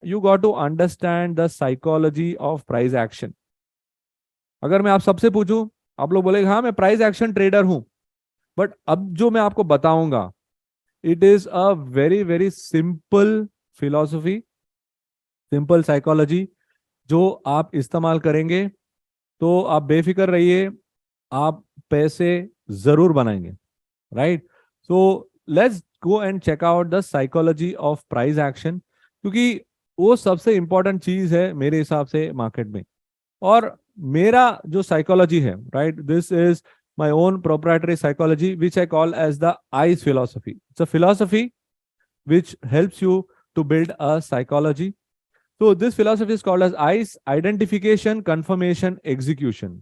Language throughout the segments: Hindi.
You got to understand the psychology of price action. अगर मैं आप सबसे पूछूं, आप लोग बोलेंगे हाँ मैं प्राइस एक्शन ट्रेडर हूं, बट अब जो मैं आपको बताऊंगा, it is a very very simple philosophy, simple psychology, जो आप इस्तेमाल करेंगे तो आप बेफिक्र रहिए, आप पैसे जरूर बनाएंगे। Right? So let's go and check out the psychology of price action, क्योंकि वो सबसे इंपॉर्टेंट चीज है मेरे हिसाब से मार्केट में। और मेरा जो साइकोलॉजी है, right, this is my own proprietary psychology which I call as the ice philosophy. It's a philosophy which helps you to build a psychology. So this philosophy is called as ICE: identification, confirmation, execution.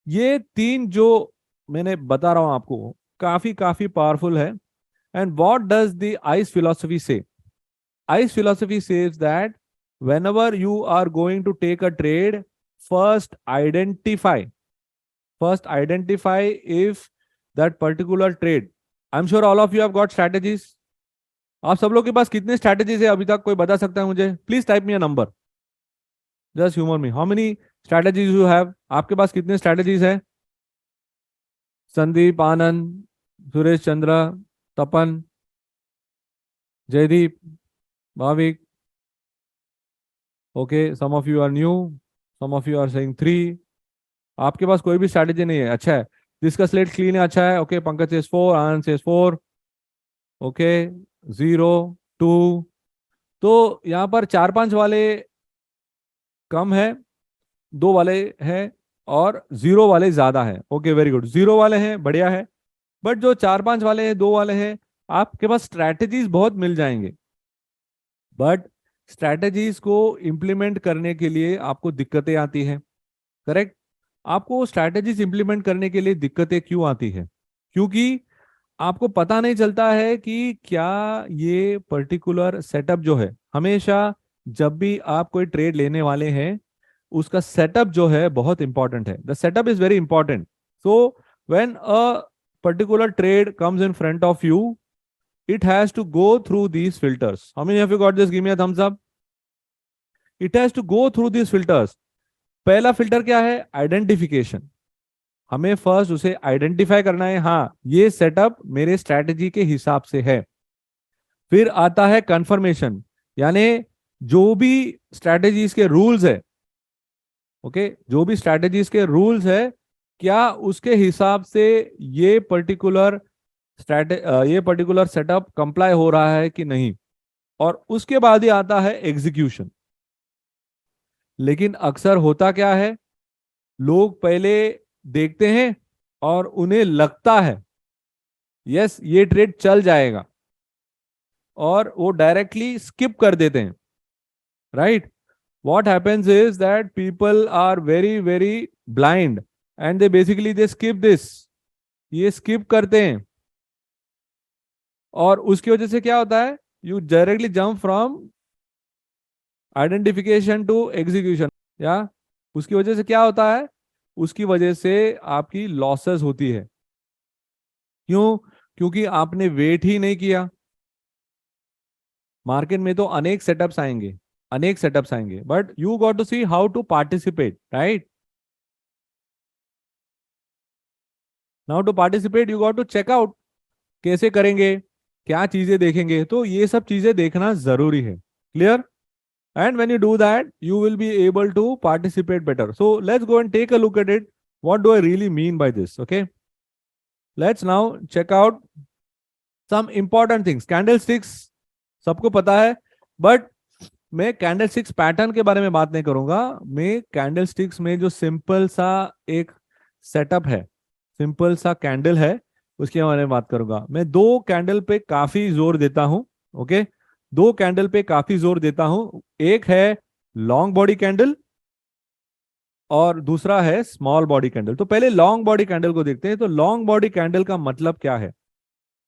ये तीन जो मैंने बता रहा हूं आपको, काफी काफी पावरफुल है। And what does the ice philosophy say? Ice philosophy says that whenever you are going to take a trade, first identify first identify if that particular trade, I'm sure all of you have got strategies. आप सब लोग के पास कितने स्ट्रैटेजीज है अभी तक? कोई बता सकता है मुझे? Please type me a number, just humour me, how many strategies you have? आपके पास कितने स्ट्रैटेजीज है? Sandeep, Anand, Suresh Chandra, Tapan, Jaydeep, Bhavik. Okay, some of you are new, some of you are saying 3। आपके पास कोई भी स्ट्रैटेजी नहीं है, अच्छा है। जिसका स्लेट क्लीन है, अच्छा है। ओके, पंकज सेज 4, आनंद सेज 4। ओके, 0, 2। तो यहाँ पर 4-5 वाले कम है, 2 वाले हैं, और 0 वाले ज्यादा है। ओके, वेरी गुड, 0 वाले हैं, बढ़िया है। बट जो 4-5 वाले हैं, 2 वाले हैं, आपके पास स्ट्रैटेजीज बहुत मिल जाएंगे, बट स्ट्रैटेजीज को इंप्लीमेंट करने के लिए आपको दिक्कतें आती हैं। करेक्ट? आपको स्ट्रैटेजीज इंप्लीमेंट करने के लिए दिक्कतें क्यों आती है? क्योंकि आपको पता नहीं चलता है कि क्या ये पर्टिकुलर सेटअप जो है, हमेशा जब भी आप कोई ट्रेड लेने वाले हैं, उसका सेटअप जो है बहुत इंपॉर्टेंट है। The setup is very important. So when a particular trade comes in front of you, it has to go through these filters. How many of you got this? Give me a thumbs up. It has to go through these filters. पहला फिल्टर क्या है? आइडेंटिफिकेशन। हमें फर्स्ट उसे आइडेंटिफाई करना है, हाँ ये सेटअप मेरे स्ट्रैटेजी के हिसाब से है। फिर आता है कंफर्मेशन, यानी जो भी स्ट्रैटेजीज के रूल्स है, ओके, जो भी स्ट्रैटेजीज के रूल्स है, क्या उसके हिसाब से ये पर्टिकुलर ये पर्टिकुलर सेटअप कंप्लाई हो रहा है कि नहीं। और उसके बाद ही आता है एग्जीक्यूशन। लेकिन अक्सर होता क्या है, लोग पहले देखते हैं और उन्हें लगता है यस ये ट्रेड चल जाएगा, और वो डायरेक्टली स्किप कर देते हैं। Right? What happens is that people are very very blind, and they basically they skip this, ये स्किप करते हैं। और उसकी वजह से क्या होता है, you directly jump from identification to execution. या उसकी वजह से क्या होता है, उसकी वजह से आपकी लॉसेस होती है। क्यों? क्योंकि आपने वेट ही नहीं किया। मार्केट में तो अनेक सेटअप्स आएंगे, अनेक सेटअप्स आएंगे, but you got to see how to participate. Right? Now to participate you got to check out कैसे करेंगे, क्या चीजें देखेंगे, तो ये सब चीजें देखना जरूरी है। Clear? And when you do that, you will be able to participate better. So let's go and take a look at it. What do I really mean by this? Okay. Let's now check out some important things. Candlesticks सबको पता है, बट मैं कैंडलस्टिक्स पैटर्न के बारे में बात नहीं करूंगा। मैं कैंडलस्टिक्स में जो सिंपल सा एक सेटअप है, सिंपल सा कैंडल है, उसके बारे में बात करूंगा। मैं दो कैंडल पे काफी जोर देता हूं। ओके, दो कैंडल पे काफी जोर देता हूं। एक है लॉन्ग बॉडी कैंडल और दूसरा है स्मॉल बॉडी कैंडल। तो पहले लॉन्ग बॉडी कैंडल को देखते हैं। तो लॉन्ग बॉडी कैंडल का मतलब क्या है?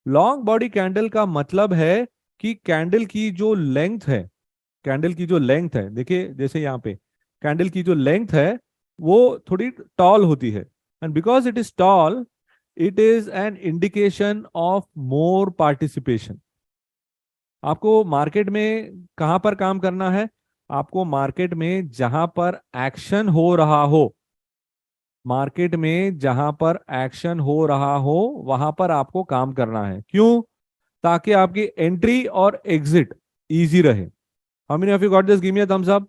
लॉन्ग बॉडी कैंडल का मतलब है कि कैंडल की जो लेंथ है, कैंडल की जो लेंथ है, देखिए जैसे यहाँ पे कैंडल की जो लेंथ है वो थोड़ी टॉल होती है, and because it is tall, it is an indication of more participation. आपको मार्केट में कहां पर काम करना है? आपको मार्केट में जहां पर एक्शन हो रहा हो, मार्केट में जहां पर एक्शन हो रहा हो वहां पर आपको काम करना है। क्यों? ताकि आपकी एंट्री और एग्जिट इजी रहे। How many of you got this? Give me a thumbs up.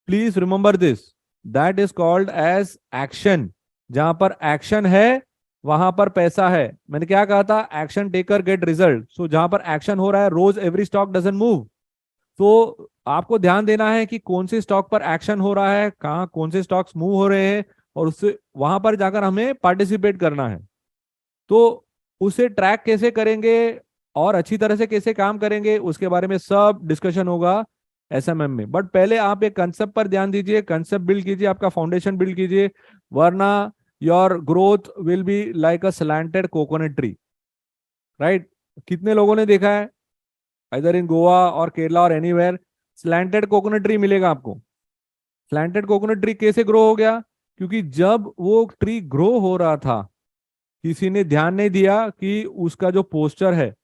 Please remember this, that is called as action. जहां पर एक्शन है वहां पर पैसा है। मैंने क्या कहा था? Action taker get result. So जहां पर एक्शन हो रहा है, रोज एवरी स्टॉक डजंट मूव। तो आपको ध्यान देना है कि कौन से स्टॉक पर एक्शन हो रहा है, कहाँ कौन से स्टॉक्स मूव हो रहे हैं, और उससे वहां पर जाकर हमें पार्टिसिपेट करना है। तो उसे ट्रैक कैसे करेंगे और अच्छी तरह से कैसे काम करेंगे, उसके बारे में सब डिस्कशन होगा एसएमएम में। बट पहले आप एक कंसेप्ट पर ध्यान दीजिए, कंसेप्ट बिल्ड कीजिए, आपका फाउंडेशन बिल्ड कीजिए, वरना your growth will be like a slanted coconut tree, right? कितने लोगों ने देखा है इधर इन गोवा और केरला और एनीवेयर स्लैंटेड कोकोनट ट्री मिलेगा आपको? स्लैंटेड कोकोनट ट्री कैसे ग्रो हो गया? क्योंकि जब वो ट्री ग्रो हो रहा था, किसी ने ध्यान नहीं दिया कि उसका जो पोस्चर है,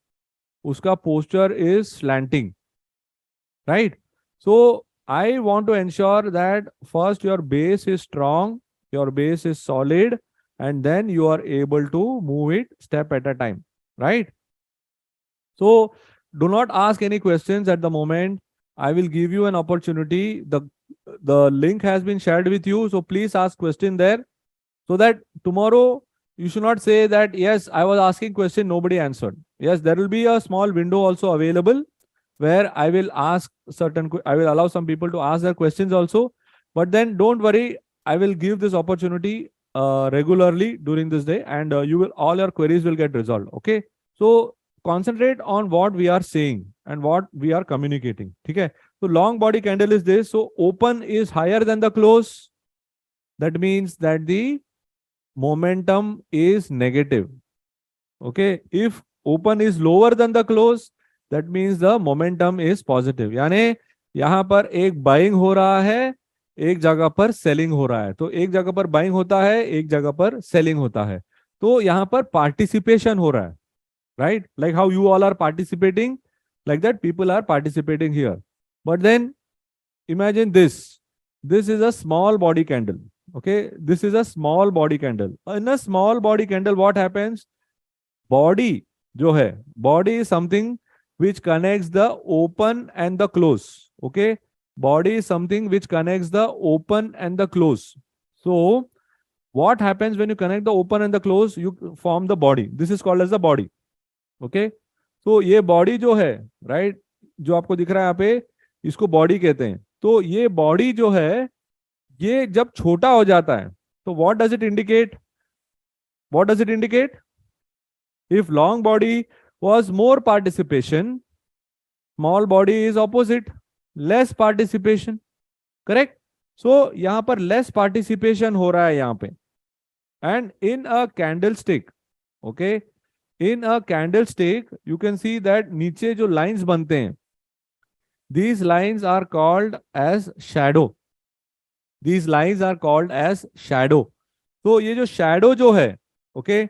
उसका posture is slanting, right? So I want to ensure that first your base is strong, your base is solid, and then you are able to move it step at a time, right? So do not ask any questions at the moment. I will give you an opportunity. The link has been shared with you, so please ask question there, so that tomorrow you should not say that yes, I was asking question, nobody answered. Yes, there will be a small window also available where I will ask I will allow some people to ask their questions also. But then don't worry, I will give this opportunity regularly during this day, and you will all your queries will get resolved. Okay, so concentrate on what we are saying and what we are communicating. Okay, so long body candle is this. So open is higher than the close. That means that the momentum is negative. Okay, if open is lower than the close, that means the momentum is positive. यानी यहां पर एक बाइंग हो रहा है, एक जगह पर सेलिंग हो रहा है। तो एक जगह पर बाइंग होता है, एक जगह पर सेलिंग होता है। तो यहां पर पार्टिसिपेशन हो रहा है, right? Like how you all are participating, like that people are participating here. But then imagine this. This is a small body candle. Okay, this is a small body candle. In a small body candle, what happens? Body जो है, body is something which connects the open and the close. Okay, body is something which connects the open and the close. So what happens when you connect the open and the close? You form the body. This is called as the body. Okay, तो ये बॉडी जो है, राइट, जो आपको दिख रहा है यहाँ पे, इसको बॉडी कहते हैं। तो ये बॉडी जो है, ये जब छोटा हो जाता है तो what does it indicate? What does it indicate? If long body was more participation, small body is opposite, less participation, correct? So यहां पर लेस पार्टिसिपेशन हो रहा है यहां पे। And in a candle stick, okay, in a candlestick you can see that नीचे जो lines बनते हैं, these lines are called as shadow. These lines are called as shadow. तो ये जो shadow जो है, okay,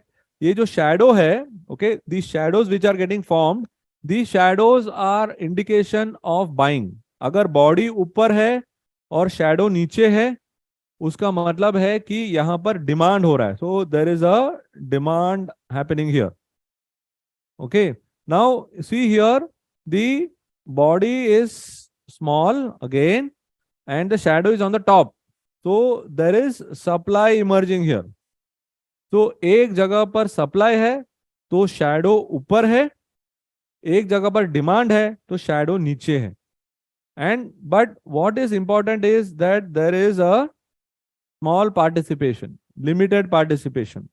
ये जो shadow है, okay, these shadows which are getting formed, these shadows are indication of buying. अगर body ऊपर है और shadow नीचे है, उसका मतलब है कि यहां पर डिमांड हो रहा है. So there is a demand happening here. Okay, now see here, the body is small again and the shadow is on the top. So there is supply emerging here. तो एक जगह पर सप्लाई है तो शैडो ऊपर है, एक जगह पर डिमांड है तो शैडो नीचे है. And but what is important is that there is a small participation, limited participation,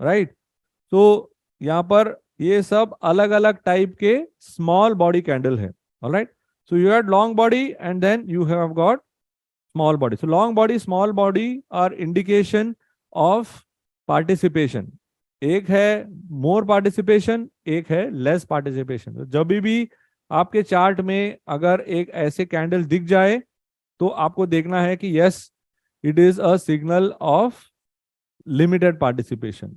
right? तो यहां पर ये सब अलग अलग टाइप के स्मॉल बॉडी कैंडल है. Alright, so you had long body and then you have got small body. So long body, small body are indication of participation. एक है मोर पार्टिसिपेशन, एक है लेस पार्टिसिपेशन. तो जब भी आपके चार्ट में अगर एक ऐसे कैंडल दिख जाए तो आपको देखना है कि yes, it is a signal of limited participation.